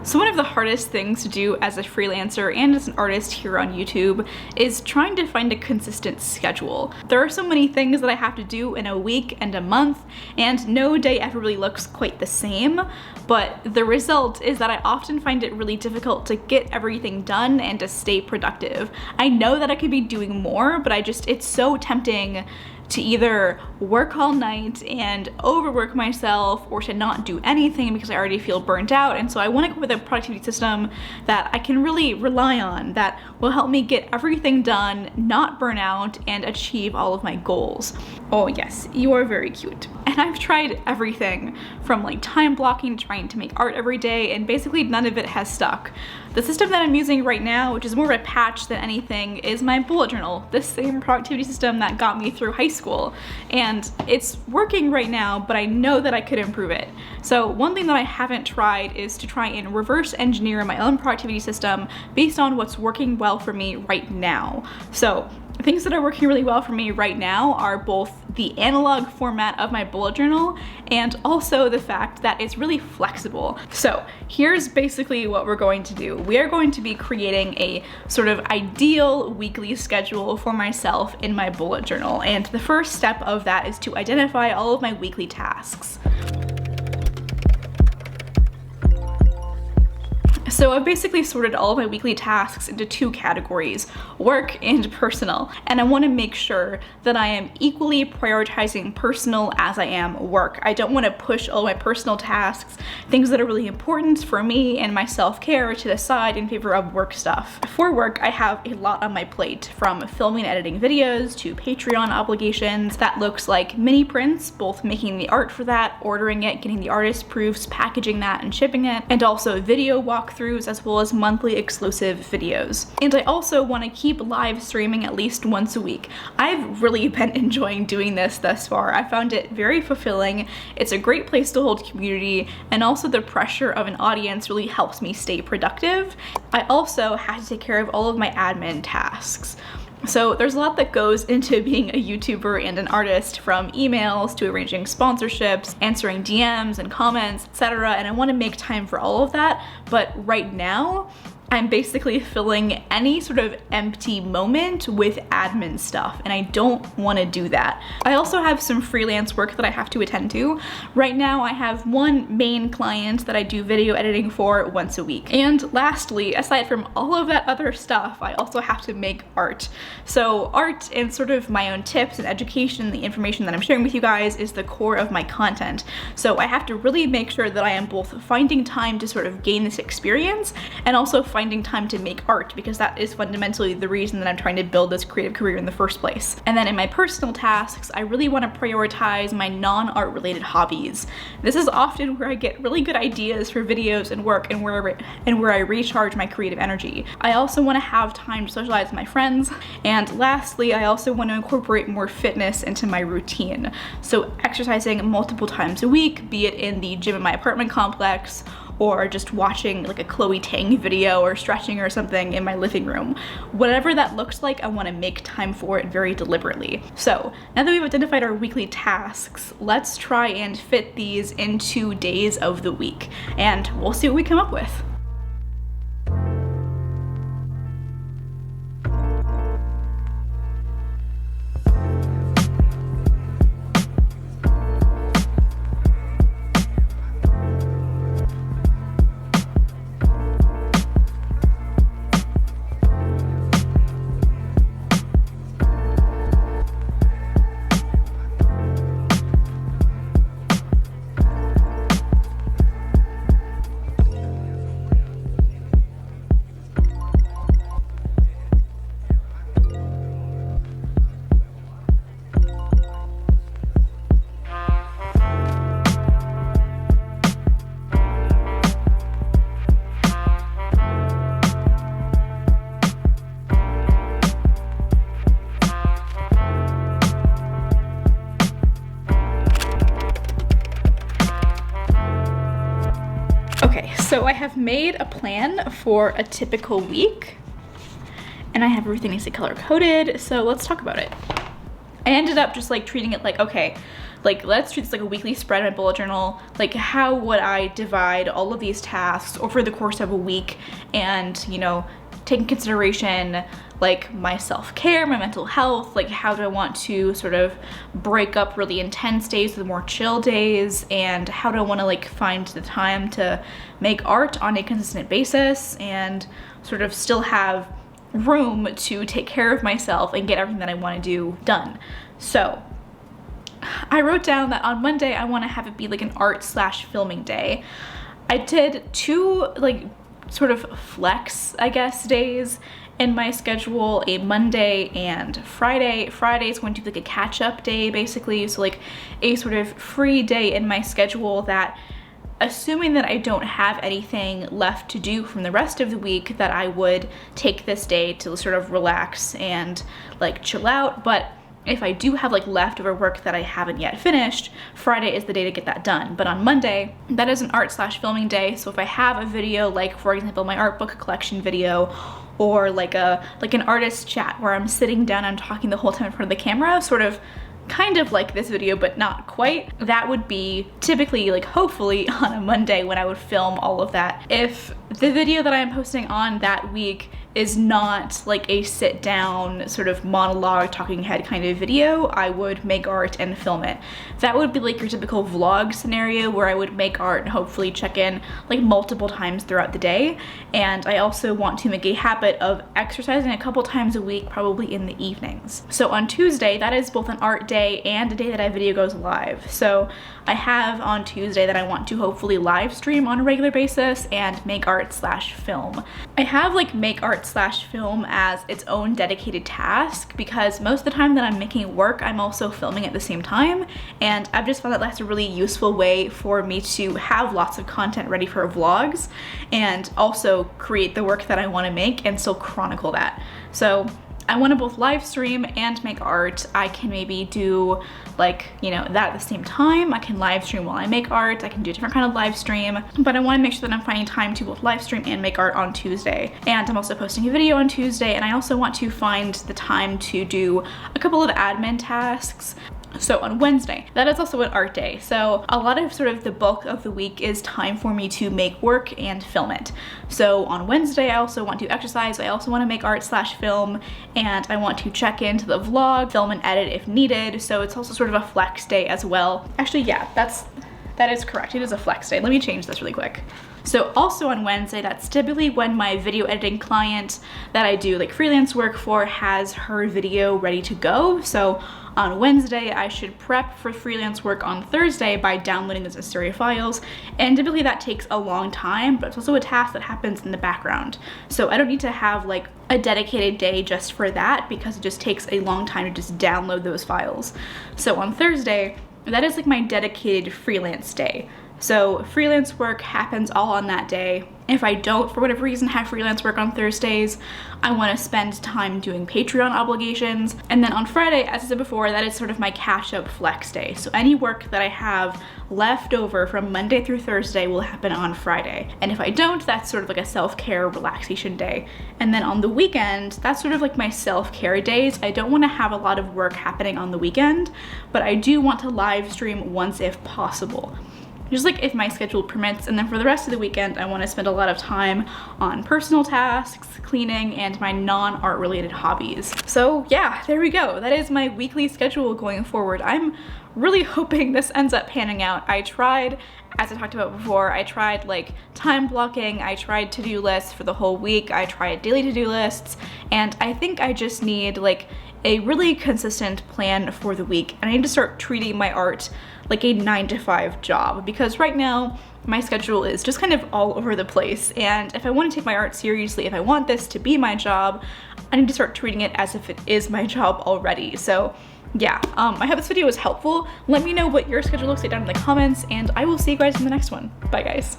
So one of the hardest things to do as a freelancer and as an artist here on YouTube is trying to find a consistent schedule. There are so many things that I have to do in a week and a month, and no day ever really looks quite the same, but the result is that I often find it really difficult to get everything done and to stay productive. I know that I could be doing more, but it's so tempting to either work all night and overwork myself or to not do anything because I already feel burnt out. And so I want to go with a productivity system that I can really rely on, that will help me get everything done, not burn out, and achieve all of my goals. Oh yes, you are very cute. And I've tried everything from like time blocking to trying to make art every day, and basically none of it has stuck. The system that I'm using right now, which is more of a patch than anything, is my bullet journal, the same productivity system that got me through high school. And it's working right now, but I know that I could improve it. So one thing that I haven't tried is to try and reverse engineer my own productivity system based on what's working well for me right now. So things that are working really well for me right now are both the analog format of my bullet journal and also the fact that it's really flexible. So here's basically what we're going to do. We are going to be creating a sort of ideal weekly schedule for myself in my bullet journal. And the first step of that is to identify all of my weekly tasks. So I've basically sorted all of my weekly tasks into two categories, work and personal. And I want to make sure that I am equally prioritizing personal as I am work. I don't want to push all my personal tasks, things that are really important for me and my self-care, to the side in favor of work stuff. For work, I have a lot on my plate, from filming and editing videos to Patreon obligations. That looks like mini prints, both making the art for that, ordering it, getting the artist proofs, packaging that and shipping it, and also video walkthroughs, as well as monthly exclusive videos. And I also want to keep live streaming at least once a week. I've really been enjoying doing this thus far. I found it very fulfilling. It's a great place to hold community, and also the pressure of an audience really helps me stay productive. I also had to take care of all of my admin tasks. So there's a lot that goes into being a YouTuber and an artist, from emails to arranging sponsorships, answering DMs and comments, etc. And I want to make time for all of that. But right now, I'm basically filling any sort of empty moment with admin stuff, and I don't want to do that. I also have some freelance work that I have to attend to. Right now I have one main client that I do video editing for once a week. And lastly, aside from all of that other stuff, I also have to make art. So art and sort of my own tips and education, the information that I'm sharing with you guys, is the core of my content. So I have to really make sure that I am both finding time to sort of gain this experience and also finding time to make art, because that is fundamentally the reason that I'm trying to build this creative career in the first place. And then in my personal tasks, I really want to prioritize my non-art related hobbies. This is often where I get really good ideas for videos and work, and where I recharge my creative energy. I also want to have time to socialize with my friends. And lastly, I also want to incorporate more fitness into my routine. So exercising multiple times a week, be it in the gym in my apartment complex, or just watching like a Chloe Tang video or stretching or something in my living room. Whatever that looks like, I want to make time for it very deliberately. So now that we've identified our weekly tasks, let's try and fit these into days of the week, and we'll see what we come up with. Okay, so I have made a plan for a typical week, and I have everything nicely color coded, so let's talk about it. I ended up just like treating it like, okay, like let's treat this like a weekly spread in my bullet journal. Like how would I divide all of these tasks over the course of a week, and you know, take in consideration like my self-care, my mental health, like how do I want to sort of break up really intense days with more chill days, and how do I want to like find the time to make art on a consistent basis and sort of still have room to take care of myself and get everything that I want to do done. So I wrote down that on Monday I want to have it be like an art/filming day. I did 2 like sort of flex, I guess, days in my schedule, a Monday and Friday. Friday is going to be like a catch-up day basically, so like a sort of free day in my schedule that, assuming that I don't have anything left to do from the rest of the week, that I would take this day to sort of relax and like chill out. But if I do have like leftover work that I haven't yet finished, Friday is the day to get that done. But on Monday, that is an art/filming day. So if I have a video, like for example, my art book collection video, or like an artist chat where I'm sitting down and talking the whole time in front of the camera, sort of kind of like this video but not quite, that would be typically, like hopefully, on a Monday when I would film all of that. If the video that I'm posting on that week is not like a sit down sort of monologue talking head kind of video, I would make art and film it. That would be like your typical vlog scenario where I would make art and hopefully check in like multiple times throughout the day. And I also want to make a habit of exercising a couple times a week, probably in the evenings. So on Tuesday, that is both an art day and a day that a video goes live. So I have on Tuesday that I want to hopefully live stream on a regular basis and make art/film. I have like make art/film as its own dedicated task because most of the time that I'm making work, I'm also filming at the same time, and I've just found that that's a really useful way for me to have lots of content ready for vlogs and also create the work that I want to make and still chronicle that. So I want to both live stream and make art. I can maybe do like, you know, that at the same time. I can live stream while I make art. I can do a different kind of live stream, but I want to make sure that I'm finding time to both live stream and make art on Tuesday. And I'm also posting a video on Tuesday, and I also want to find the time to do a couple of admin tasks. So on Wednesday, that is also an art day. So a lot of sort of the bulk of the week is time for me to make work and film it. So on Wednesday, I also want to exercise. I also want to make art/film, and I want to check into the vlog, film and edit if needed. So it's also sort of a flex day as well. Actually, yeah, that is correct. It is a flex day. Let me change this really quick. So also on Wednesday, that's typically when my video editing client that I do like freelance work for has her video ready to go. So on Wednesday, I should prep for freelance work on Thursday by downloading the necessary files. And typically that takes a long time, but it's also a task that happens in the background. So I don't need to have like a dedicated day just for that because it just takes a long time to just download those files. So on Thursday, that is like my dedicated freelance day. So freelance work happens all on that day. If I don't, for whatever reason, have freelance work on Thursdays, I want to spend time doing Patreon obligations. And then on Friday, as I said before, that is sort of my catch-up flex day. So any work that I have left over from Monday through Thursday will happen on Friday. And if I don't, that's sort of like a self-care relaxation day. And then on the weekend, that's sort of like my self-care days. I don't want to have a lot of work happening on the weekend, but I do want to live stream once if possible, just like if my schedule permits. And then for the rest of the weekend, I want to spend a lot of time on personal tasks, cleaning, and my non-art related hobbies. So yeah, there we go. That is my weekly schedule going forward. I'm really hoping this ends up panning out. I tried, as I talked about before, I tried like time blocking, I tried to-do lists for the whole week, I tried daily to-do lists, and I think I just need like a really consistent plan for the week. And I need to start treating my art like a 9-to-5 job, because right now my schedule is just kind of all over the place. And if I want to take my art seriously, if I want this to be my job, I need to start treating it as if it is my job already. So yeah, I hope this video was helpful. Let me know what your schedule looks like down in the comments, and I will see you guys in the next one. Bye guys.